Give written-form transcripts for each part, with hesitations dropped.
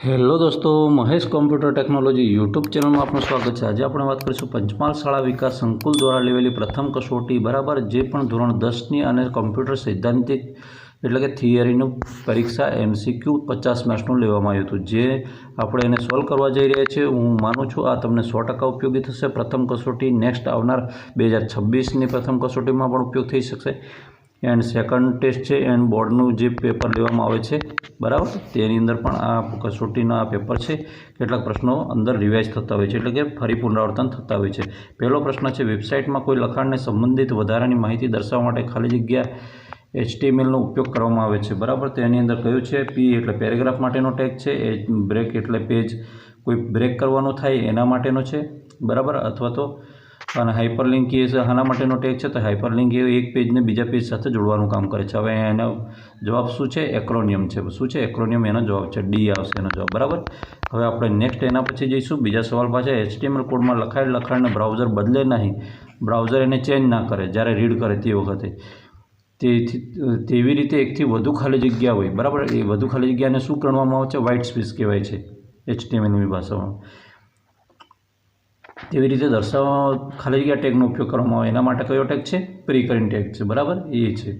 Hello દોસ્તો, Mahesh computer technology YouTube ચેનલમાં આપનું સ્વાગત છે। આજે આપણે વાત કરીશું પંચમહાલ શાળા વિકાસ સંકુલ દ્વારા લેવાયેલી પ્રથમ કસોટી બરાબર જે પણ ધોરણ 10ની અને કોમ્પ્યુટર સૈદ્ધાંતિક એટલે કે થિયરીનું પરીક્ષા MCQ 50 માર્ક્સનું લેવામાં આવ્યું હતું, જે આપણે એને સોલ્વ કરવા જઈ રહ્યા છીએ। હું માનું છું આ તમને 100% ઉપયોગી થશે। પ્રથમ કસોટી નેક્સ્ટ આવનાર 2026ની પ્રથમ કસોટીમાં પણ ઉપયોગ થઈ શકશે। એન્ડ સેકન્ડ ટેસ્ટ છે એન્ડ બોર્ડનું જે પેપર લેવામાં આવે છે બરાબર, તેની અંદર પણ આ કસોટીના આ પેપર છે। કેટલાક પ્રશ્નો અંદર રિવાઇઝ થતા હોય છે, એટલે કે ફરી પુનરાવર્તન થતા હોય છે। પહેલો પ્રશ્ન છે, વેબસાઇટમાં કોઈ લખાણને સંબંધિત વધારાની માહિતી દર્શાવવા માટે ખાલી જગ્યા HTMLનો ઉપયોગ કરવામાં આવે છે બરાબર। તેની અંદર કયું છે? P એટલે પેરેગ્રાફ માટેનો ટેગ છે, બ્રેક એટલે પેજ કોઈ બ્રેક કરવાનું થાય એના માટેનો છે બરાબર, અથવા તો અને હાઇપરલિંક એ આના માટેનો ટેગ છે। તો હાઇપરલિંક એ એક પેજને બીજા પેજ સાથે જોડવાનું કામ કરે છે। હવે એનો જવાબ શું છે? એક્રોનિયમ છે। શું છે? એક્રોનિયમ એનો જવાબ છે, D આવશે એનો જવાબ બરાબર। હવે આપણે નેક્સ્ટ એના પછી જઈશું બીજા સવાલ પાછા। HTML કોડમાં લખાયેલ લખાણને બ્રાઉઝર બદલે નહીં, બ્રાઉઝર એને ચેન્જ ના કરે જ્યારે રીડ કરે તે વખતે, તેવી રીતે એકથી વધુ ખાલી જગ્યા હોય બરાબર। એ વધુ ખાલી જગ્યાને શું ગણવામાં આવે છે? વ્હાઇટ સ્પેસ કહેવાય છે HTMLની ભાષામાં। તેવી રીતે દર્શાવવા ખાલી જગ્યા ટેગનો ઉપયોગ કરવામાં આવે એના માટે કયો ટેગ છે? પ્રી-કરીને ટેગ છે બરાબર, એ છે।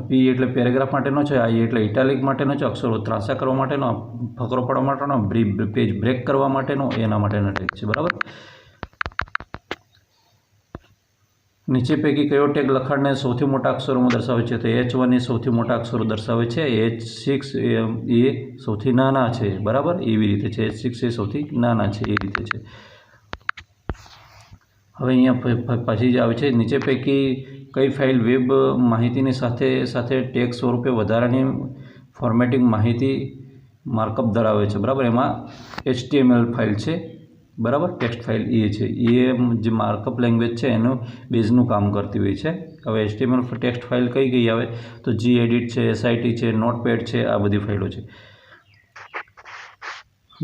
P એટલે પેરેગ્રાફ માટેનો છે, I એટલે ઇટાલિક માટેનો છે, અક્ષરો ત્રાંસા કરવા માટેનો, ફકરો પાડવા માટેનો, પેજ બ્રેક કરવા માટેનો, એના માટેનો ટેગ છે બરાબર। નીચે પૈકી કયો ટેગ લખાણને સૌથી મોટા અક્ષરોમાં દર્શાવે છે? તો H1 એ સૌથી મોટા અક્ષરો દર્શાવે છે, H6 એ સૌથી નાના છે બરાબર, એવી રીતે છે। H6 એ સૌથી નાના છે એ રીતે છે। હવે અહીંયા પછી જ આવે છે, નીચે પૈકી કઈ ફાઇલ વેબ માહિતીની સાથે સાથે ટેગ સ્વરૂપે વધારાની ફોર્મેટિંગ માહિતી માર્કઅપ ધરાવે છે બરાબર। એમાં HTML ફાઇલ છે બરાબર, ટેક્સ્ટ ફાઇલ એ છે, એ જે માર્કઅપ લેંગ્વેજ છે એનું બેઝનું કામ કરતી હોય છે। હવે HTML ટેક્સ્ટ ફાઇલ કઈ કઈ આવે? તો gedit છે, SIT છે, નોટપેડ છે, આ બધી ફાઇલો છે।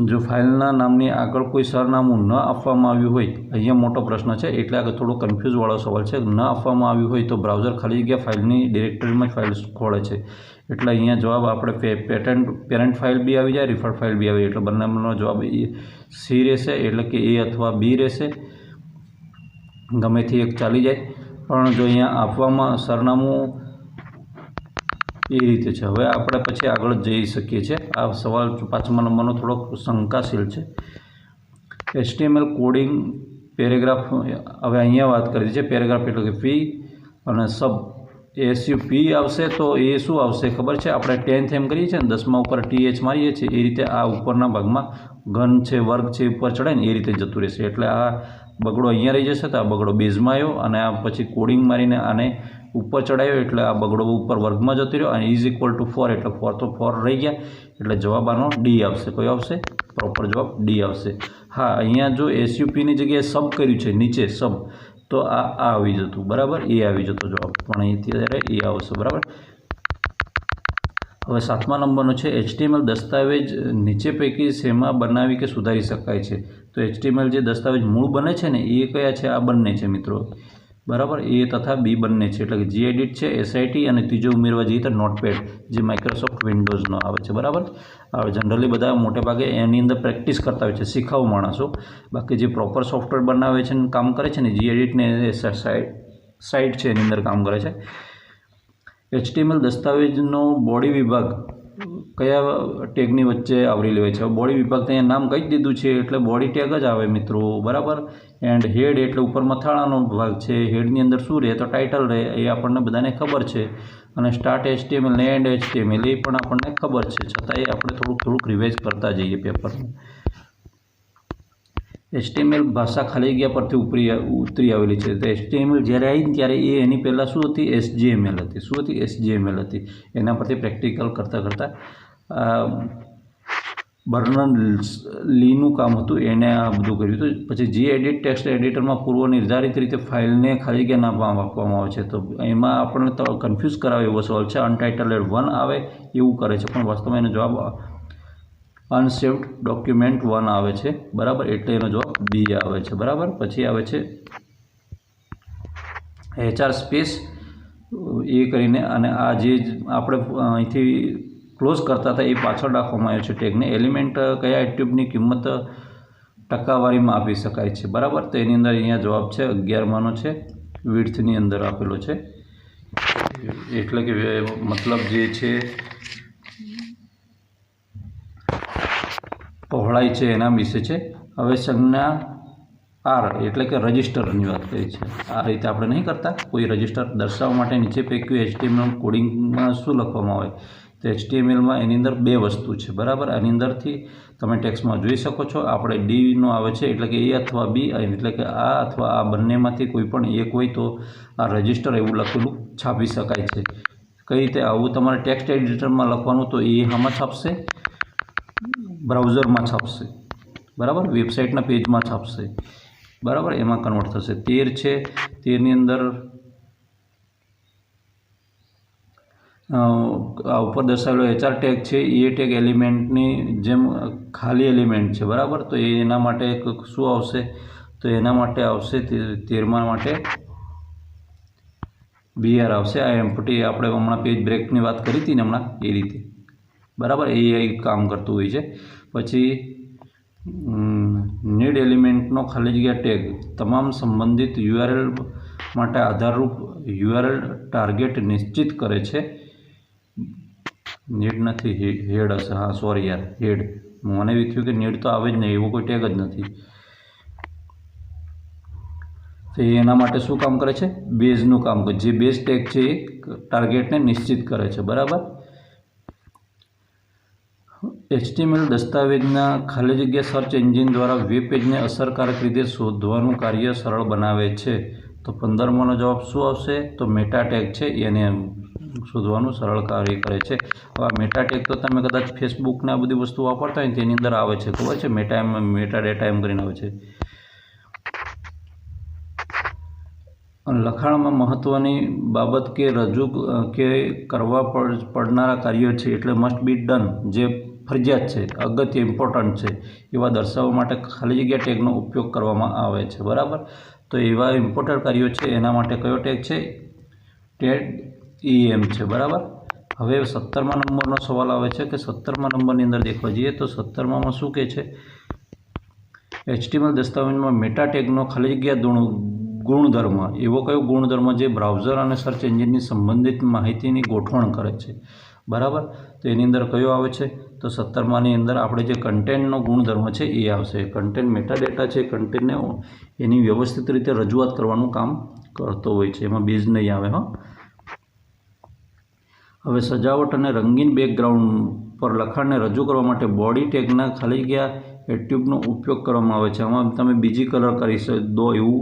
જો ફાઇલના નામની આગળ કોઈ સરનામું ન આપવામાં આવ્યું હોય, અહીંયા મોટો પ્રશ્ન છે એટલે આગળ થોડો કન્ફ્યુઝવાળો સવાલ છે, ન આપવામાં આવ્યું હોય તો બ્રાઉઝર ખાલી જગ્યા ફાઇલની ડિરેક્ટરીમાં જ ફાઇલ ખોલે છે। એટલે અહીંયા જવાબ આપણે પેરેન્ટ ફાઇલ બી આવી જાય, રિફર ફાઇલ બી આવી જાય, એટલે બંનેનો જવાબ C રહેશે, એટલે કે A અથવા B રહેશે, ગમેથી એક ચાલી જાય। પણ જો અહીંયા આપવામાં સરનામું એ રીતે છે। હવે આપણે પછી આગળ જઈ શકીએ છીએ। આ સવાલ 5મા નંબરનો થોડોક શંકાશીલ છે। HTML કોડિંગ પેરેગ્રાફ, હવે અહીંયા વાત કરી છે પેરેગ્રાફ એટલે કે P અને સબ SUP આવશે, તો એ શું આવશે ખબર છે? આપણે 10th એમ કરીએ છીએ ને, 10મા ઉપર TH મારીએ છીએ એ રીતે આ ઉપરના ભાગમાં ઘન છે, વર્ગ છે, ઉપર ચડે ને એ રીતે જતું રહેશે। એટલે આ બગડો અહીંયા રહી જશે, તો આ બગડો બેઝમાં આવ્યો અને આ પછી કોડિંગ મારીને આને ઉપર ચડાવ્યો એટલે આ બગડો ઉપર વર્ગમાં જતો રહ્યો અને ઇઝ ઇક્વલ ટુ 4 એટલે 4 તો 4 રહી ગયા, એટલે જવાબ આનો D આવશે। કયો આવશે? પ્રોપર જવાબ D આવશે। હા, અહીંયા જો SUPની જગ્યાએ સબ કર્યું છે, નીચે સબ, તો આ આવી જતું બરાબર, એ આવી જતો જવાબ, પણ અહીંથી ત્યારે એ આવશે બરાબર। હવે 7મા નંબરનો છે, HTML દસ્તાવેજ નીચે પૈકી શેમાં બનાવી કે સુધારી શકાય છે? તો HTML જે દસ્તાવેજ મૂળ બને છે ને એ કયા છે? આ બંને છે મિત્રો બરાબર, A તથા B બંને છે, એટલે કે gedit છે, SIT અને ત્રીજો ઉમેરવા જઈએ તો નોટપેડ જે માઇક્રોસોફ્ટ વિન્ડોઝનો આવે છે બરાબર। હવે જનરલી બધા મોટે ભાગે એની અંદર પ્રેક્ટિસ કરતા હોય છે, શીખાવ માણસો, બાકી જે પ્રોપર સોફ્ટવેર બનાવે છે ને કામ કરે છે ને gedit ને સાઇટ છે એની અંદર કામ કરે છે। HTML દસ્તાવેજનો બોડી વિભાગ કયા ટેગની વચ્ચે આવરી લેવાય છે? બોડી વિભાગ તો અહીંયા નામ કહી જ દીધું છે એટલે બોડી ટેગ જ આવે મિત્રો બરાબર। એન્ડ હેડ એટલે ઉપર મથાળાનો ભાગ છે, હેડની અંદર શું રહે? તો ટાઇટલ રહે, એ આપણને બધાને ખબર છે। અને સ્ટાર્ટ HTML ને એન્ડ HTML એ પણ આપણને ખબર છે, છતાંય આપણે થોડુંક રિવાઇઝ કરતા જઈએ પેપરમાં। HTML ભાષા ખાલી જગ્યા પરથી ઉતરી આવેલી છે, તો HTML જ્યારે આવી ને ત્યારે એ એની પહેલાં શું હતી? SJML હતી। શું હતી? SJML હતી। એના પરથી પ્રેક્ટિકલ કરતાં બર્નન લીનું કામ હતું, એને આ બધું કર્યું હતું। પછી gedit ટેક્સ્ટ એડિટરમાં પૂર્વ નિર્ધારિત રીતે ફાઇલને ખાલી જગ્યા નામ આપવામાં આવે છે, તો એમાં આપણને તો કન્ફ્યુઝ કરાવે એવો સવાલ છે। અનટાઇટલડ 1 આવે એવું કરે છે, પણ વાસ્તવમાં એનો જવાબ અનસેવ્ડ ડોક્યુમેન્ટ 1 આવે છે બરાબર, એટલે એનો જવાબ B આવે છે બરાબર। પછી આવે છે HR સ્પેસ એ કરીને, અને આ જે આપણે અહીંથી ક્લોઝ કરતા હતા એ પાછળ રાખવામાં આવ્યો છે ટેગને. એલિમેન્ટ કયા એટ્યુબની કિંમત ટકાવારીમાં આપી શકાય છે, બરાબર. તો એની અંદર અહીંયા જવાબ છે 11માંનો છે, વિડ્થની અંદર આપેલો છે, એટલે કે મતલબ જે છે પહોળાઈ છે એના વિશે છે. હવે સંજ્ઞા આર એટલે કે રજિસ્ટરની વાત કરી છે. આ રીતે આપણે નહીં કરતા. કોઈ રજિસ્ટર દર્શાવવા માટે નીચે પૈકી HTML કોડિંગમાં શું લખવામાં આવે? તો HTMLમાં એની અંદર બે વસ્તુ છે, બરાબર. આની અંદરથી તમે ટેક્સ્ટમાં જોઈ શકો છો. આપણે ડીનો આવે છે એટલે કે એ અથવા બી, એટલે કે આ અથવા આ બંનેમાંથી કોઈ પણ એક હોય તો આ રજિસ્ટર એવું લખેલું છાપી શકાય છે. કઈ રીતે આવું તમારે ટેક્સ્ટ એડિટરમાં લખવાનું? તો એ આમાં છાપશે, બ્રાઉઝરમાં છાપશે, બરાબર, વેબસાઇટના પેજમાં છાપશે, બરાબર, એમાં કન્વર્ટ થશે. 13 છે, 13ની અંદર આ ઉપર દર્શાવેલો HR ટેગ છે એ ટેગ એલિમેન્ટની જેમ ખાલી એલિમેન્ટ છે, બરાબર. તો એના માટે શું આવશે? તો એના માટે આવશે 13મા માટે BR આવશે. આ એમ્પ્ટી આપણે હમણાં પેજ બ્રેકની વાત કરી હતી ને હમણાં એ રીતે, બરાબર, એ કામ કરતું હોય છે. પછી નીડ એલિમેન્ટનો ખાલી જગ્યા ટેગ તમામ સંબંધિત URL માટે આધારરૂપ URL ટાર્ગેટ નિશ્ચિત કરે છે. નીડ નથી, હેડ હશે. હા, સોરી યાર, હેડ. મને એવી થયું કે નીડ તો આવે જ નહીં, એવો કોઈ ટેગ જ નથી. તો એના માટે શું કામ કરે છે? બેઝનું કામ કરે. જે બેઝ ટેગ છે એ ટાર્ગેટને નિશ્ચિત કરે છે, બરાબર. HTML દસ્તાવેજના ખાલી જગ્યા સર્ચ એન્જિન દ્વારા વેબ પેજને અસરકારક રીતે શોધવાનું કાર્ય સરળ બનાવે છે. તો 15માનો જવાબ શું આવશે? તો મેટા ટેગ છે એને શોધવાનું સરળ કાર્ય કરે છે. હવે આ મેટા ટેગ તો તમે કદાચ ફેસબુકને આ બધી વસ્તુ વાપરતા હોય ને તેની અંદર આવે છે, ખબર છે? મેટા ડેટા એમ કરીને આવે છે. લખાણમાં મહત્ત્વની બાબત કે રજૂ કે કરવા પડનારા કાર્યો છે એટલે મસ્ટ બી ડન, જે ફરજિયાત છે, અગત્ય, ઇમ્પોર્ટન્ટ છે, એવા દર્શાવવા માટે ખાલી જગ્યા ટેગનો ઉપયોગ કરવામાં આવે છે, બરાબર. તો એવા ઇમ્પોર્ટન્ટ કાર્યો છે એના માટે કયો ટેગ છે? ટેગ EM છે, બરાબર. હવે 17મા નંબરનો સવાલ આવે છે કે 17મા નંબરની અંદર દેખવા જઈએ તો 17મામાં શું કહે છે? HTML દસ્તાવેજમાં મેટા ટેગનો ખાલી જગ્યા ગુણધર્મ, એવો કયો ગુણધર્મ જે બ્રાઉઝર અને સર્ચ એન્જિનની સંબંધિત માહિતીની ગોઠવણ કરે છે, બરાબર. તો એની અંદર કયો આવે છે? તો 17માની અંદર આપણે જે કન્ટેન્ટનો ગુણધર્મ છે એ આવશે. કન્ટેન્ટ મેટા ડેટા છે, કન્ટેન્ટને એની વ્યવસ્થિત રીતે રજૂઆત કરવાનું કામ કરતો હોય છે, એમાં બેઝ નહીં આવે. હા, હવે સજાવટ અને રંગીન બેકગ્રાઉન્ડ પર લખાણને રજૂ કરવા માટે બોડી ટેગના ખાલી જગ્યા એટ્યુબનો ઉપયોગ કરવામાં આવે છે. આમાં તમે બીજી કલર કરી દો એવું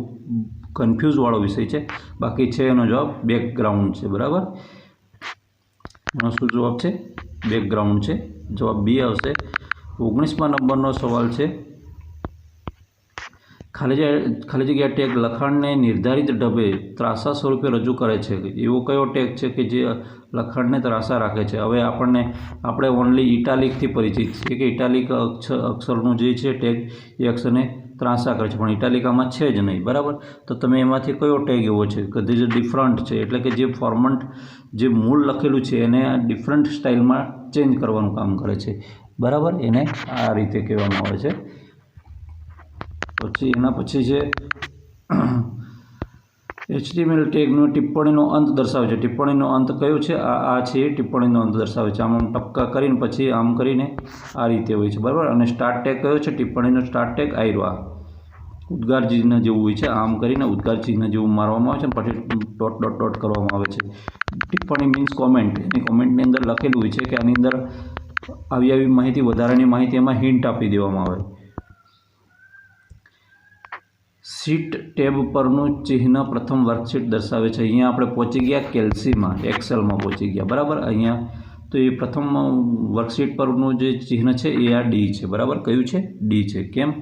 કન્ફ્યુઝવાળો વિષય છે. બાકી છે એનો જવાબ બેકગ્રાઉન્ડ છે, બરાબર. એનો શું જવાબ છે? બેકગ્રાઉન્ડ છે. જવાબ બી આવશે. 19મા નંબરનો સવાલ છે. ખાલી જગ્યા ટેગ લખાણને નિર્ધારિત ઢબે ત્રાંસા સ્વરૂપે રજૂ કરે છે. એવો કયો ટેગ છે કે જે લખાણને ત્રાંસા રાખે છે? હવે આપણે ઓનલી ઇટાલિકથી પરિચિત છીએ કે ઇટાલિક અક્ષરનું જે છે ટેગ એ અક્ષરને ત્રાંસા કરે છે, પણ ઇટાલિક આમાં છે જ નહીં, બરાબર. તો તમે એમાંથી કયો ટેગ એવો છે કે જે ડિફરન્ટ છે, એટલે કે જે ફોર્મેટ જે મૂળ લખેલું છે એને ડિફરન્ટ સ્ટાઇલમાં ચેન્જ કરવાનું કામ કરે છે, બરાબર. એને આ રીતે કહેવામાં આવે છે. પછી એના પછી છે HTML ટેગનો ટિપ્પણીનો અંત દર્શાવે છે. ટિપ્પણીનો અંત કયો છે? આ છે એ ટિપ્પણીનો અંત દર્શાવે છે. આમ ટપકા કરીને પછી આમ કરીને આ રીતે હોય છે, બરાબર. અને સ્ટાર્ટ ટેગ કયો છે? ટિપ્પણીનો સ્ટાર્ટ ટેગ આયરો, આ ઉદ્ગાર ચિહ્ન જેવું હોય છે. આમ કરીને ઉદ્ગાર ચિહ્ન જેવું મારવામાં આવે છે, પછી ડોટ ડોટ ડોટ કરવામાં આવે છે. ટિપ્પણી મીન્સ કોમેન્ટ. એની કોમેન્ટની અંદર લખેલું હોય છે કે આની અંદર આવી માહિતી, વધારાની માહિતી એમાં હિન્ટ આપી દેવામાં આવે. શીટ ટેબ પરનું ચિહ્ન પ્રથમ વર્કશીટ દર્શાવે છે. અહીંયા આપણે પહોંચી ગયા કેલ્સીમાં, એક્સેલમાં પહોંચી ગયા, બરાબર. અહીંયા તો એ પ્રથમ વર્કશીટ પરનું જે ચિહ્ન છે એ આ ડી છે, બરાબર. કયું છે? ડી છે. કેમ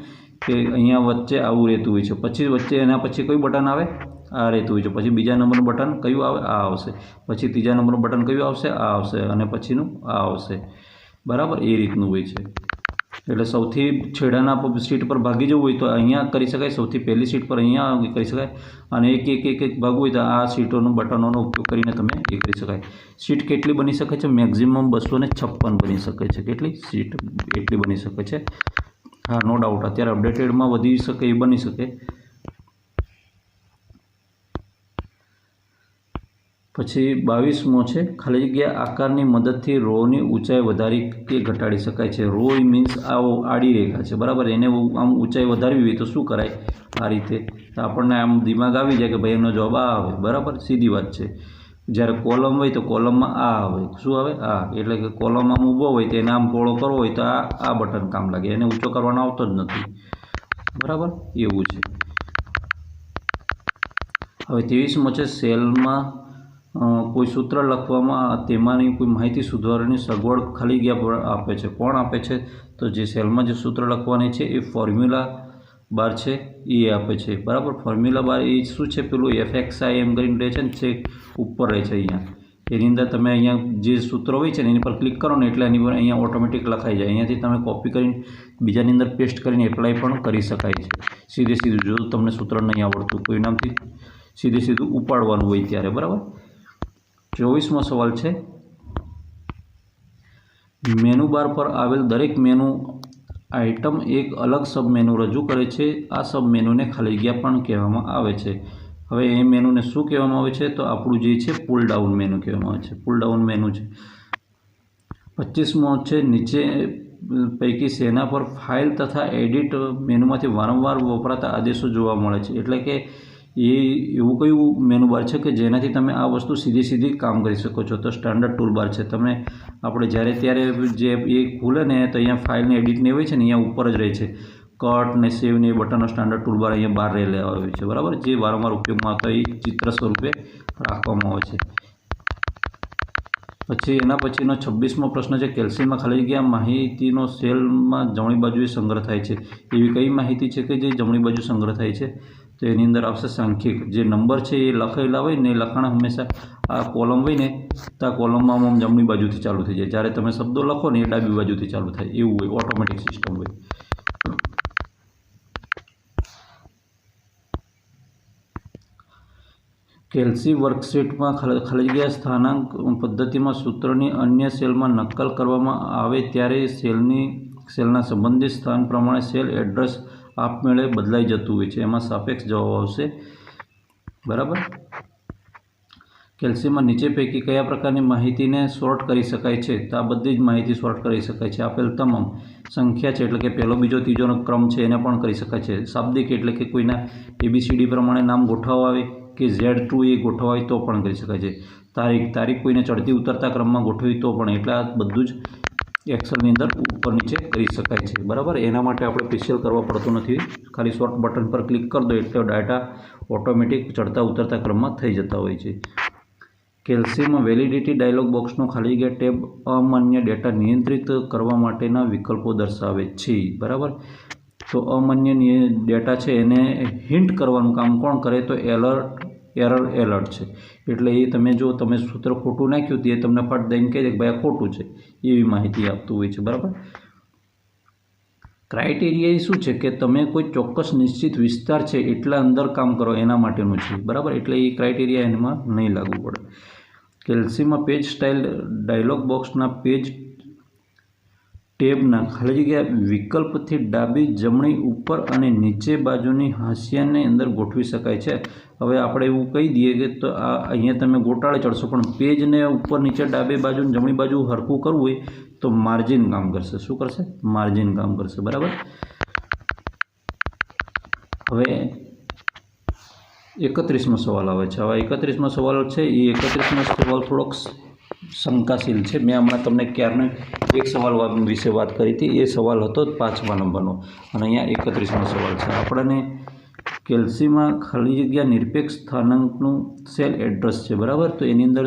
કે અહીંયા વચ્ચે આવું રહેતું હોય છે. પછી વચ્ચે એના પછી કયું બટન આવે? આ રહેતું હોય છે. પછી બીજા નંબરનું બટન કયું આવે? આ આવશે. પછી ત્રીજા નંબરનું બટન કયું આવશે? આ આવશે. અને પછીનું આ આવશે, બરાબર. એ રીતનું હોય છે. એટલે સૌથી છેડાના સીટ પર ભાગી જવું હોય તો અહીંયા કરી શકાય, સૌથી પહેલી સીટ પર અહીંયા કરી શકાય, અને એક ભાગવું હોય તો આ સીટોનું બટનોનો ઉપયોગ કરીને તમે એ કરી શકાય. સીટ કેટલી બની શકે છે? મેક્ઝિમમ 256 બની શકે છે. કેટલી સીટ? એટલી બની શકે છે. હા, નો ડાઉટ. અત્યારે અપડેટેડમાં વધી શકે એ બની શકે. પછી 22મો છે, ખાલી જગ્યા આકારની મદદથી રોની ઊંચાઈ વધારી કે ઘટાડી શકાય છે. રો મીન્સ આડી રેખા છે, બરાબર. એને આમ ઊંચાઈ વધારવી હોય તો શું કરાય? આ રીતે. તો આપણને આમ દિમાગ આવી જાય કે ભાઈ એમનો જવાબ આ આવે, બરાબર. સીધી વાત છે. જ્યારે કોલમ હોય તો કોલમમાં આ આવે. શું આવે? આ. એટલે કે કોલમ આમ ઊભો હોય તો એને આમ પહોળો કરવો હોય તો આ બટન કામ લાગે. એને ઊંચો કરવાનો આવતો જ નથી, બરાબર. એવું છે. હવે 23મો છે, સેલમાં કોઈ સૂત્ર લખવામાં તેમાંની કોઈ માહિતી સુધારવાની સગવડ ખાલી જગ્યા પર આપે છે. કોણ આપે છે? તો જે સેલમાં જે સૂત્ર લખવાની છે એ ફોર્મ્યુલા બાર છે એ આપે છે, બરાબર. ફોર્મ્યુલા બાર એ શું છે? પેલું FXI એમ કરીને રહે છે ને, છે ઉપર રહે છે અહીંયા. એની અંદર તમે અહીંયા જે સૂત્ર હોય છે ને એની પર ક્લિક કરો ને એટલે એની પર અહીંયા ઓટોમેટિક લખાઈ જાય. અહીંયાથી તમે કોપી કરીને બીજાની અંદર પેસ્ટ કરીને એપ્લાય પણ કરી શકાય છે. સીધું જો તમને સૂત્ર નહીં આવડતું કોઈ નામથી સીધું ઉપાડવાનું હોય ત્યારે, બરાબર. 24મો સવાલ છે, મેનુ બાર પર આવેલ દરેક મેનુ આઇટમ એક અલગ સબ મેનુ રજૂ કરે છે. આ સબ મેનુને ખાલી જગ્યા પણ કહેવામાં આવે છે. હવે એ મેનુને શું કહેવામાં આવે છે? તો આપણું જે છે પુલ ડાઉન મેનુ કહેવામાં આવે છે. પુલ ડાઉન મેનુ છે. 25મો છે, નીચે પૈકી શેના પર ફાઇલ તથા એડિટ મેનુમાંથી વારંવાર વપરાતા આદેશો જોવા મળે છે? એટલે કે એ એવું કયું મેનુ બાર છે કે જેનાથી તમે આ વસ્તુ સીધી કામ કરી શકો છો? તો સ્ટાન્ડર્ડ ટૂલ બાર છે. તમે આપણે જ્યારે ત્યારે જે એ ખુલે ને તો અહીંયા ફાઇલને એડિટને હોય છે ને અહીંયા ઉપર જ રહે છે. કટ ને સેવ ને એ બટનનો સ્ટાન્ડર્ડ ટૂલ બાર અહીંયા બહાર રહેલા હોય છે, બરાબર. જે વારંવાર ઉપયોગમાં આવતા એ ચિત્ર સ્વરૂપે રાખવામાં આવે છે. પછી એના પછીનો 26મો પ્રશ્ન છે, કેલ્શિયમમાં ખાલી જગ્યા માહિતીનો સેલમાં જમણી બાજુએ સંગ્રહ થાય છે. એવી કઈ માહિતી છે કે જે જમણી બાજુ સંગ્રહ થાય છે? તો એની અંદર આવશે સાંખ્યિક. જે નંબર છે એ લખેલા હોય ને, લખાણ હંમેશા આ કોલમ હોય ને તો આ કોલમમાં આમ જમણી બાજુથી ચાલુ થઈ જાય. જ્યારે તમે શબ્દો લખો ને એ ડાબી બાજુથી ચાલુ થાય એવું હોય, ઓટોમેટિક સિસ્ટમ હોય. કેલ્સી વર્કશીટમાં ખાલી જગ્યા સ્થાનાંક પદ્ધતિમાં સૂત્રની અન્ય સેલમાં નકલ કરવામાં આવે ત્યારે સેલના સંબંધિત સ્થાન પ્રમાણે સેલ એડ્રેસ આપમેળે બદલાઈ જતું હોય છે. એમાં સાપેક્ષ જવાબ આવશે, બરાબર. કેલ્શિયમમાં નીચે પૈકી કયા પ્રકારની માહિતીને સોર્ટ કરી શકાય છે? તો આ બધી જ માહિતી સોર્ટ કરી શકાય છે. આપેલ તમામ સંખ્યા છે એટલે કે પહેલો બીજો ત્રીજોનો ક્રમ છે એને પણ કરી શકાય છે. શાબ્દિક એટલે કે કોઈના ABCD પ્રમાણે નામ ગોઠવવા આવે કે Z to A ગોઠવવા હોય તો પણ કરી શકાય છે. તારીખ કોઈને ચડતી ઉતરતા ક્રમમાં ગોઠવી તો પણ. એટલે આ બધું જ એક્સેલની અંદર ઉપર નીચે કરી શકાય છે, બરાબર. એના માટે આપણે સ્પેશિયલ કરવા પડતું નથી. ખાલી શોર્ટ બટન પર ક્લિક કરી દો એટલે ડાટા ઓટોમેટિક ચડતા ઉતરતા ક્રમમાં થઈ જતા હોય છે. કેલ્શિયમમાં વેલિડિટી ડાયલોગ બોક્સનો ખાલી જગ્યા ટેબ અમાન્ય ડેટા નિયંત્રિત કરવા માટેના વિકલ્પો દર્શાવે છે, બરાબર. તો અમાન્ય ડેટા છે એને હિન્ટ કરવાનું કામ કોણ કરે? તો એરર એલર્ટ છે. એટલે એ તમે જો તમે સૂત્ર ખોટું નાખ્યું તે તમને ફટ દઈને કહે છે કે ભાઈ આ ખોટું છે, એવી માહિતી આપતું હોય છે, બરાબર. ક્રાઇટેરિયા એ શું છે કે તમે કોઈ ચોક્કસ નિશ્ચિત વિસ્તાર છે એટલા અંદર કામ કરો એના માટેનું છે, બરાબર. એટલે એ ક્રાઇટેરિયા એમાં નહીં લાગુ પડે. કેલ્શિયમમાં પેજ સ્ટાઇલ ડાયલોગ બોક્સના પેજ ટેબના ખાલી જગ્યા વિકલ્પથી ડાબી, જમણી, ઉપર અને નીચે બાજુની હાંસિયાની અંદર ગોઠવી શકાય છે. હવે આપણે એવું કહી દઈએ કે તો આ અહીંયા તમે ગોટાળે ચડશો, પણ પેજને ઉપર નીચે ડાબી બાજુ જમણી બાજુ હરખું કરવું હોય તો માર્જિન કામ કરશે. શું કરશે? માર્જિન કામ કરશે, બરાબર. હવે 31મો સવાલ આવે છે. હવે 31મો સવાલ છે એ 31મો સવાલ થોડોક શંકાશીલ છે. મેં હમણાં તમને ક્યારનો એક સવાલ વિશે વાત કરી હતી. એ સવાલ હતો 5મા નંબરનો અને અહીંયા 31મો સવાલ છે. આપણને કેલ્શિયમમાં ખાલી જગ્યા નિરપેક્ષ સ્થાનાંકનું સેલ એડ્રેસ છે, બરાબર. તો એની અંદર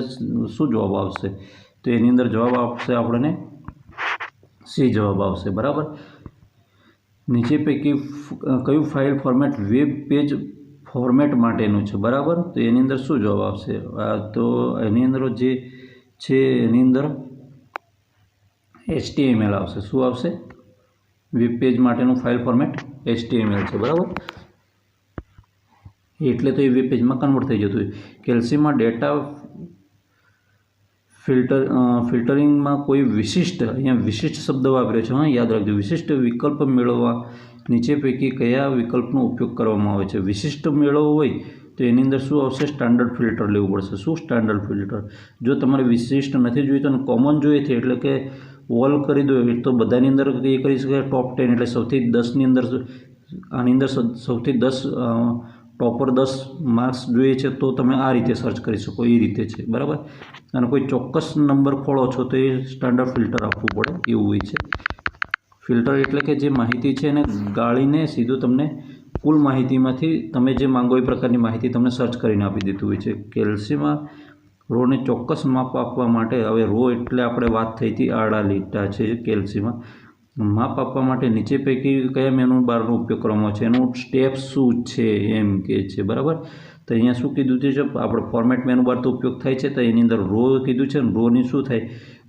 શું જવાબ આવશે? તો એની અંદર જવાબ આવશે આપણને સી જવાબ આવશે, બરાબર. નીચે પૈકી કયું file format web page format માટેનું છે, બરાબર. તો એની અંદર શું જવાબ આવશે? તો એની અંદર જે છે એની અંદર HTML આવશે. શું આવશે? વેબ પેજ માટેનું ફાઇલ ફોર્મેટ HTML છે, બરાબર. એટલે તો એ વેબ પેજમાં કન્વર્ટ થઈ જતું હોય. કેલ્સીમાં ડેટા ફિલ્ટરિંગમાં કોઈ વિશિષ્ટ, અહીંયા વિશિષ્ટ શબ્દ વાપર્યો છે, યાદ રાખજો. વિશિષ્ટ વિકલ્પ મેળવવા નીચે પૈકી કયા વિકલ્પનો ઉપયોગ કરવામાં આવે છે? વિશિષ્ટ મેળવવો હોય તો એની અંદર શું આવશે? સ્ટાન્ડર્ડ ફિલ્ટર લેવું પડશે. શું સ્ટાન્ડર્ડ ફિલ્ટર? જો તમારે વિશિષ્ટ નથી જોઈતું અને કોમન જોઈએ છે એટલે કે ઓલ કરી દો તો બધાની અંદર એ કરી શકાય. ટોપ 10 એટલે સૌથી 10ની અંદર, આની અંદર સૌથી 10 ટોપર 10 માર્ક્સ જોઈએ છે તો તમે આ રીતે સર્ચ કરી શકો, એ રીતે છે, બરાબર. અને કોઈ ચોક્કસ નંબર ખોળો છો તો એ સ્ટાન્ડર્ડ ફિલ્ટર આપવું પડે, એવું હોય છે. ફિલ્ટર એટલે કે જે માહિતી છે એને ગાળીને સીધું તમને કુલ માહિતીમાંથી તમે જે માંગો એ પ્રકારની માહિતી તમને સર્ચ કરીને આપી દેતું હોય છે. કેલ્સીમાં રોને ચોક્કસ માપ આપવા માટે, હવે રો એટલે આપણે વાત થઈ હતી આડા લીટા છે કેલ્સીમાં, માપ આપવા માટે નીચે પૈકી કયા મેનુ બારનો ઉપયોગ કરવામાં આવે છે? એનું સ્ટેપ શું છે એમ કે છે, બરાબર. તો અહીંયા શું કીધું છે? આપણે ફોર્મેટ મેનુ બાર તો ઉપયોગ થાય છે, તો એની અંદર રો કીધું છે ને રોની શું થાય?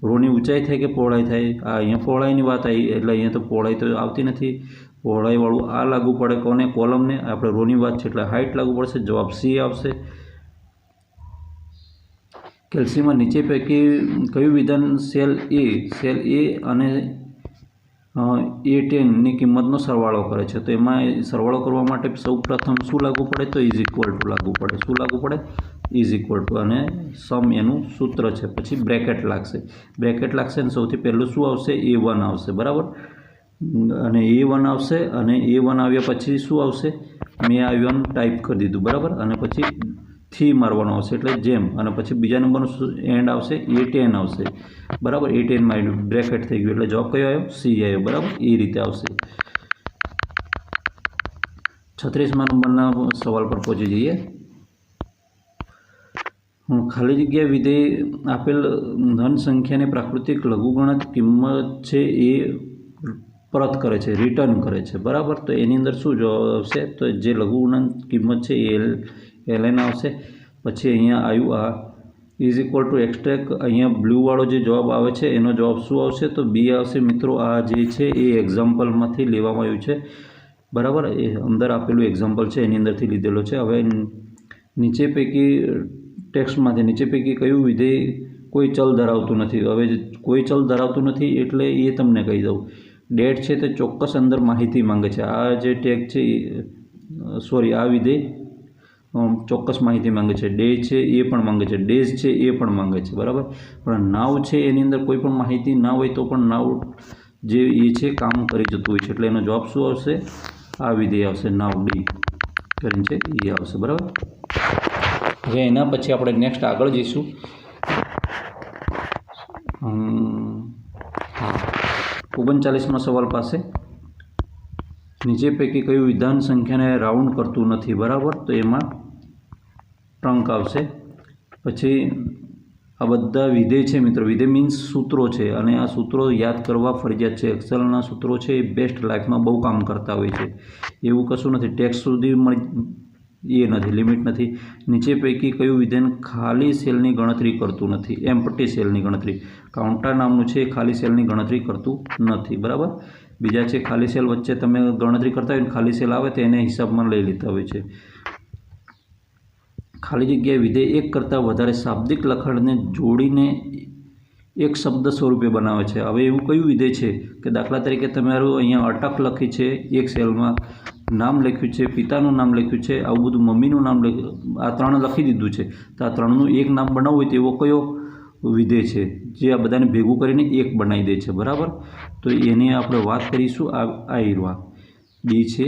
રોની ઊંચાઈ થાય કે પહોળાઈ થાય? આ અહીંયા પહોળાઈની વાત આવી એટલે અહીંયા તો પહોળાઈ તો આવતી નથી. પહોળાઈવાળું આ લાગુ પડે કોને? કોલમને. આપણે રોની વાત છે એટલે હાઇટ લાગુ પડશે. જવાબ સી આવશે. કેલ્સીમાં નીચે પૈકી કયું વિધાન સેલ એ અને A10ની કિંમતનો સરવાળો કરે છે? તો એમાં સરવાળો કરવા માટે સૌ પ્રથમ શું લાગુ પડે? તો ઇઝ ઇક્વલ ટુ લાગુ પડે. શું લાગુ પડે? ઇઝ ઇક્વલ ટુ, અને સમ એનું સૂત્ર છે. પછી બ્રેકેટ લાગશે. બ્રેકેટ લાગશે અને સૌથી પહેલું શું આવશે? A1 આવશે, બરાબર. અને A1 આવશે, અને A1 આવ્યા પછી શું આવશે? મેં A1 ટાઈપ કરી દીધું, બરાબર. અને પછી થી મારવાનો આવશે એટલે જેમ, અને પછી બીજા નંબરનું એન્ડ આવશે A10 આવશે, બરાબર. A10 માં બ્રેકેટ થઈ ગયું એટલે જવાબ કયો આવ્યો? સી આવ્યો, બરાબર. એ રીતે આવશે. 36મા નંબરના સવાલ પર પહોંચી જઈએ. ખાલી જગ્યા વિધેય આપેલ ધન સંખ્યાની પ્રાકૃતિક લઘુગણક કિંમત છે એ પરત કરે છે, રિટર્ન કરે છે, બરાબર. તો એની અંદર શું જવાબ આવશે? તો જે લઘુગણક કિંમત છે એ ln આવશે. પછી અહીંયા આવ્યું આ ઇઝ ઇક્વલ ટુ એક્સટ્રેક, અહીંયા બ્લુવાળો જે જવાબ આવે છે એનો જવાબ શું આવશે? તો બી આવશે. મિત્રો આ જે છે એ એક્ઝામ્પલમાંથી લેવામાં આવ્યું છે, બરાબર. એ અંદર આપેલું એક્ઝામ્પલ છે એની અંદરથી લીધેલો છે. હવે નીચે પૈકી ટેક્સ્ટમાંથી નીચે પૈકી કયું વિધેય કોઈ ચલ ધરાવતું નથી? હવે કોઈ ચલ ધરાવતું નથી એટલે એ તમને કહી દઉં. ડેટ છે તે ચોક્કસ અંદર માહિતી માંગે છે. આ જે ટેગ છે આ વિધેય ચોક્કસ માહિતી માંગે છે. ડે છે એ પણ માંગે છે, ડેઝ છે એ પણ માંગે છે, બરાબર. પણ નાવ છે એની અંદર કોઈ પણ માહિતી ના હોય તો પણ નાવ જે એ છે કામ કરી જતું હોય છે. એટલે એનો જવાબ શું આવશે? આ વિધેય આવશે. નાવ ડી કરીને છે એ આવશે, બરાબર. હવે એના પછી આપણે નેક્સ્ટ આગળ જઈશું. 39મા સવાલ પાસે નીચે પૈકી કયું વિધાન સંખ્યાને રાઉન્ડ કરતું નથી? બરાબર. તો એમાં ટ્રંક આવશે. પછી આ બધા વિધેય છે મિત્રો. વિધેય મીન્સ સૂત્રો છે, અને આ સૂત્રો યાદ કરવા ફરજિયાત છે. એક્સેલના સૂત્રો છે એ બેસ્ટ લાઈફમાં બહુ કામ કરતા હોય છે. એવું કશું નથી. ટેક્સ સુધી એ નથી, લિમિટ નથી. નીચે પૈકી કયું વિધાન ખાલી સેલની ગણતરી કરતું નથી? એમ્પ્ટી સેલની ગણતરી. કાઉન્ટર નામનું છે એ ખાલી સેલની ગણતરી કરતું નથી, બરાબર. બીજા છે ખાલી સેલ વચ્ચે તમે ગણતરી કરતા હોય ને ખાલી સેલ આવે તો એને હિસાબમાં લઈ લેતા હોય છે. ખાલી જગ્યાએ વિધેય એક કરતાં વધારે શાબ્દિક લખાણને જોડીને એક શબ્દ સ્વરૂપે બનાવે છે. હવે એવું કયું વિધેય છે કે દાખલા તરીકે તમારું અહીંયા અટક લખી છે, એક સેલમાં નામ લખ્યું છે, પિતાનું નામ લખ્યું છે, આવું બધું મમ્મીનું નામ લખ્યું, આ 3 લખી દીધું છે. તો આ 3નું એક નામ બનાવવું હોય તો એવો કયો વિધેય છે જે આ બધાને ભેગું કરીને એક બનાવી દે છે, બરાબર. તો એની આપણે વાત કરીશું. આ હીરવા બી છે,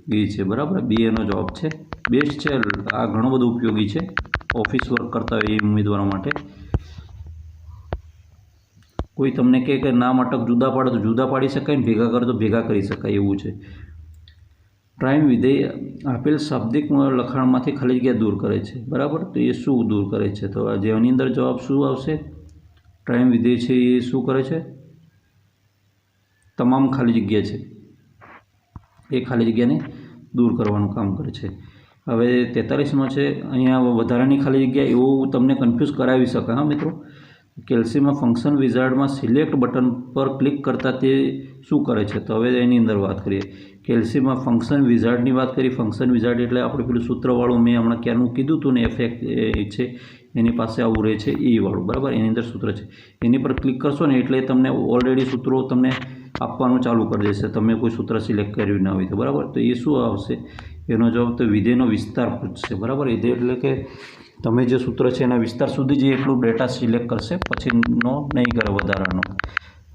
બી છે, બરાબર. બી એનો જવાબ છે. બેસ્ટ છે. આ ઘણું બધું ઉપયોગી છે ઓફિસ વર્ક કરતા હોય એ ઉમેદવારો માટે. કોઈ તમને કહે કે નામ અટક જુદા પાડો તો જુદા પાડી શકાય, ને ભેગા કરો તો ભેગા કરી શકાય, એવું છે. પ્રાઇમ વિધેય આપેલ શાબ્દિક લખાણમાંથી ખાલી જગ્યા દૂર કરે છે, બરાબર. તો એ શું દૂર કરે છે? તો જેની અંદર જવાબ શું આવશે? પ્રાઇમ વિધેય છે એ શું કરે છે? તમામ ખાલી જગ્યા છે એ ખાલી જગ્યાને દૂર કરવાનું કામ કરે છે. હવે 43મો છે. અહીંયા વધારાની ખાલી જગ્યા એવું તમને કન્ફ્યુઝ કરાવી શકે, હા મિત્રો. કેલ્સીમાં ફંક્શન વિઝાર્ડમાં સિલેક્ટ બટન પર ક્લિક કરતાં તે શું કરે છે? તો હવે એની અંદર વાત કરીએ. કેલ્સીમાં ફંક્શન વિઝાર્ડની વાત કરી. ફંક્શન વિઝાર્ડ એટલે આપણે પેલું સૂત્રવાળું મેં હમણાં ક્યારનું કીધું હતું ને, એફએક્ટ છે એની પાસે આવું રહે છે એ વાળું, બરાબર. એની અંદર સૂત્ર છે, એની પર ક્લિક કરશો ને એટલે તમને ઓલરેડી સૂત્રો તમને આપવાનું ચાલુ કરી દેશે, તમે કોઈ સૂત્ર સિલેક્ટ કર્યું ના હોય તો, બરાબર. તો એ શું આવશે? એનો જવાબ તો વિધેયનો વિસ્તાર પૂછશે, બરાબર. વિધેય એટલે કે તમે જે સૂત્ર છે એના વિસ્તાર સુધી જે એટલું ડેટા સિલેક્ટ કરશે, પછીનો નહીં કરે વધારાનો.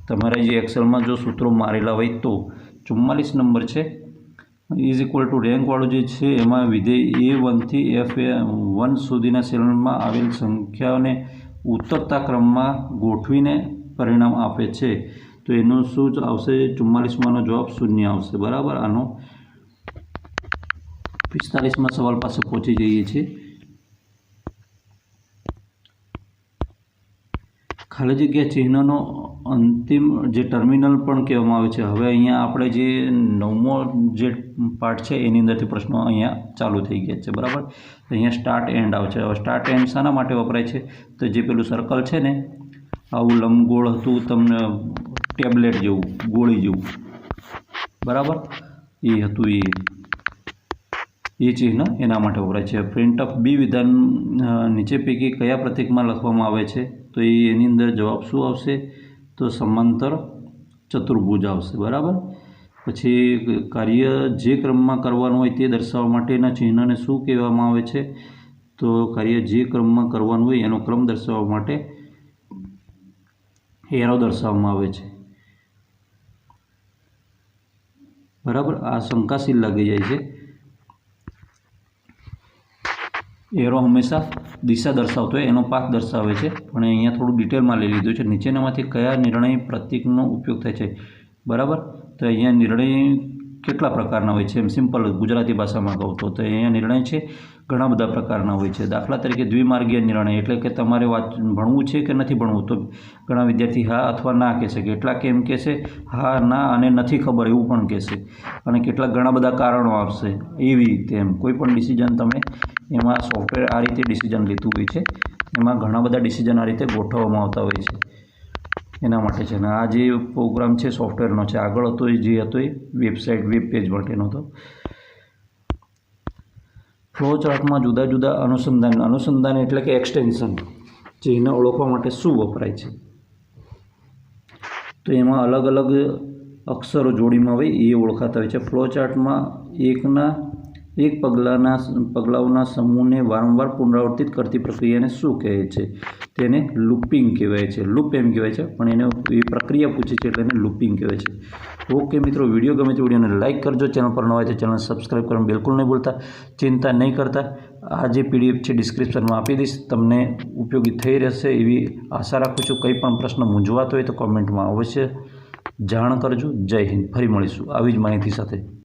તમારે જે એક્સેલમાં જો સૂત્રો મારેલા હોય તો 44 નંબર છે ઇઝ ઇક્વલ ટુ રેન્કવાળું જે છે એમાં વિધેય A1 થી F1 સુધીના સેલમાં આવેલ સંખ્યાઓને ઉતરતા ક્રમમાં ગોઠવીને પરિણામ આપે છે. તો એનું શું આવશે? 44માંનો જવાબ 0 આવશે, બરાબર. આનો 45માં સવાલ પાસે પહોંચી જઈએ છીએ. ખાલી જગ્યા ચિહ્નનો અંતિમ જે ટર્મિનલ પણ કહેવામાં આવે છે. હવે અહીંયા આપણે જે 9મો જે પાર્ટ છે એની અંદરથી પ્રશ્નો અહીંયા ચાલુ થઈ ગયા છે, બરાબર. અહીંયા સ્ટાર્ટ એન્ડ આવે છે. હવે સ્ટાર્ટ એન્ડ શાના માટે વપરાય છે? તો જે પેલું સર્કલ છે ને, આવું લંબગોળ હતું તમને ટેબ્લેટ જેવું, ગોળી જેવું, બરાબર, એ હતું એ ચિહ્ન એના માટે વપરાય છે. પ્રિન્ટ ઓફ બી વિધાન નીચે પૈકી કયા પ્રતીકમાં લખવામાં આવે છે? તો એની અંદર જવાબ શું આવશે? તો સમાંતર ચતુર્ભુજ આવશે, બરાબર. પછી કાર્ય જે ક્રમમાં કરવાનું હોય તે દર્શાવવા માટેના ચિહ્નને શું કહેવામાં આવે છે? તો કાર્ય જે ક્રમમાં કરવાનું હોય એનો ક્રમ દર્શાવવા માટે એરો દર્શાવવામાં આવે છે, બરાબર. આ શંકાશીલ લાગી જાય છે. એરો હંમેશા દિશા દર્શાવતો હોય એનો પાથ દર્શાવે છે, પણ અહીંયા થોડું ડિટેલમાં લઈ લીધું છે. નીચેનામાંથી કયા નિર્ણય પ્રતીકનો ઉપયોગ થાય છે? બરાબર. તો અહીંયા નિર્ણય કેટલા પ્રકારના હોય છે? એમ સિમ્પલ ગુજરાતી ભાષામાં કહું તો અહીંયા નિર્ણય છે ઘણા બધા પ્રકારના હોય છે. દાખલા તરીકે દ્વિમાર્ગીય નિર્ણય એટલે કે તમારે ભણવું છે કે નથી ભણવું, તો ઘણા વિદ્યાર્થી હા અથવા ના કહેશે. કેટલાક એમ કહેશે હા, ના અને નથી ખબર એવું પણ કહેશે, અને કેટલાક ઘણા બધા કારણો આપશે. એવી રીતે એમ કોઈ પણ ડિસિઝન તમે એમાં સોફ્ટવેર આ રીતે ડિસિઝન લેતું હોય છે. એમાં ઘણા બધા ડિસિઝન આ રીતે ગોઠવવામાં આવતા હોય છે, એના માટે છે. અને આ જે પ્રોગ્રામ છે સોફ્ટવેરનો છે, આગળ હતો એ જે હતો એ વેબસાઇટ વેબ પેજ માટેનો હતો. ફ્લો ચાર્ટમાં જુદા જુદા અનુસંધાન એટલે કે એક્સટેન્શન ચિહ્ન ઓળખવા માટે શું વપરાય છે? તો એમાં અલગ અલગ અક્ષરો જોડીમાં હોય એ ઓળખાતા હોય છે. ફ્લો ચાર્ટમાં એક પગલાઓના સમૂહને વારંવાર પુનરાવર્તિત કરતી પ્રક્રિયાને શું કહે છે? તેને લૂપિંગ કહેવાય છે. લૂપ એમ કહેવાય છે, પણ એને એ પ્રક્રિયા પૂછી છે એટલે એને લૂપિંગ કહેવાય છે. ઓકે મિત્રો, વિડીયો ગમે તો વિડીયોને લાઇક કરજો. ચેનલ પર ન હોય તો ચેનલ સબસ્ક્રાઈબ કરવાનું બિલકુલ નહીં ભૂલતા. ચિંતા નહીં કરતા, આ જે PDF છે ડિસ્ક્રિપ્શનમાં આપી દઈશ, તમને ઉપયોગી થઈ રહેશે એવી આશા રાખું છું. કંઈ પણ પ્રશ્ન મૂંઝવાતો હોય તો કોમેન્ટમાં અવશ્ય જાણ કરજો. જય હિન્દ. ફરી મળીશું આવી જ માહિતી સાથે.